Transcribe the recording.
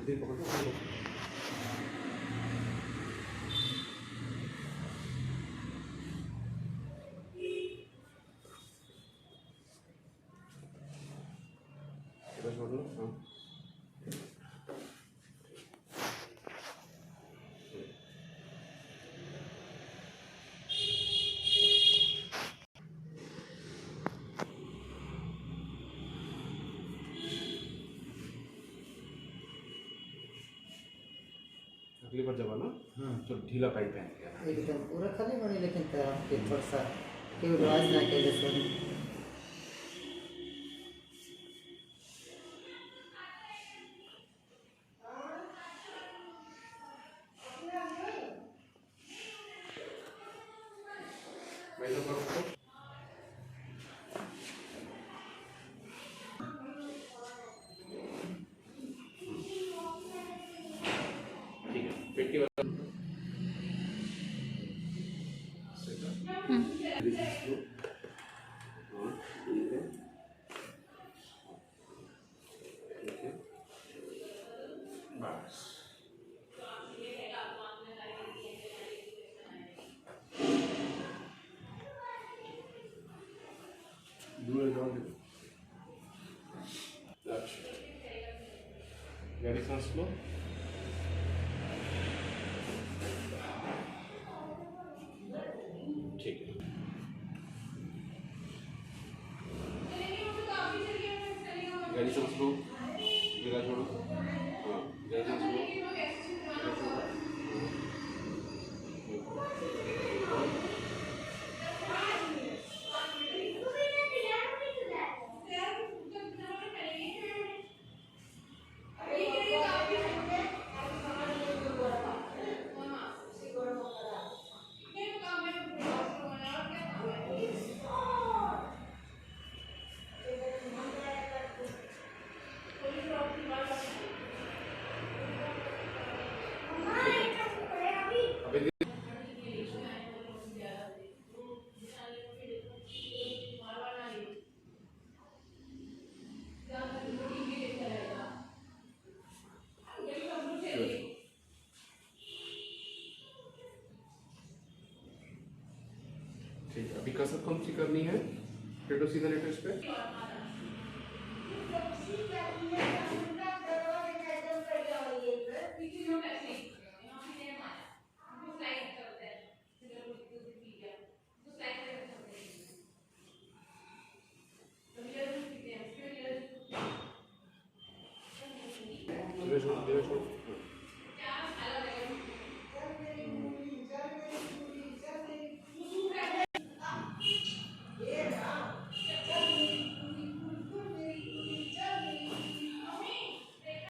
दिन पकड़ो छोड़ लो। हाँ अगली बार जब आना तो ढीला पैंट पहन के आना। एकदम पूरा खाली बनी लेकिन थोड़ा सा केवल आवाज ना के जैसे मैं तो करूँ ठीक है पेट की बात बस दूर जाओ अच्छा गहरी सांस लो ठीक है गहरी सांस लो जगह छोड़ो हाँ गहरी सांस लो जगह छोड़ो ठीक है अभी कसरत कौन सी करनी है पेटो सीधा लेटो इस पे धीरे छोड़ो